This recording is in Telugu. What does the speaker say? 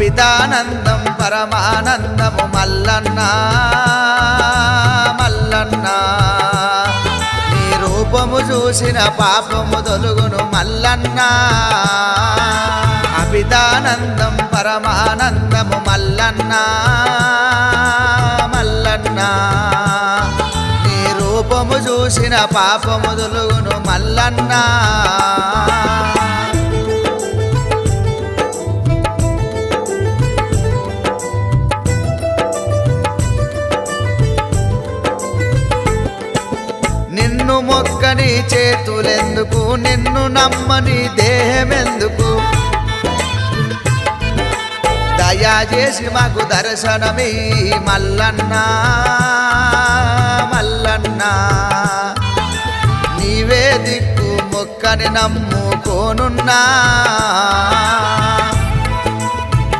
అపితానందం పరమానందము మల్లన్న మల్లన్న నీ రూపము చూసిన పాపము తొలుగును మల్లన్న అపితానందం పరమానందము మల్లన్న మల్లన్న నీ రూపము చూసిన పాపము తొలుగును మల్లన్న నిన్ను మొక్కని చేతులెందుకు నిన్ను నమ్మని దేహమెందుకు దయచేసి మాకు దర్శనమీ మల్లన్న మల్లన్న నీవే దిక్కు మొక్కని నమ్ముకోనున్నా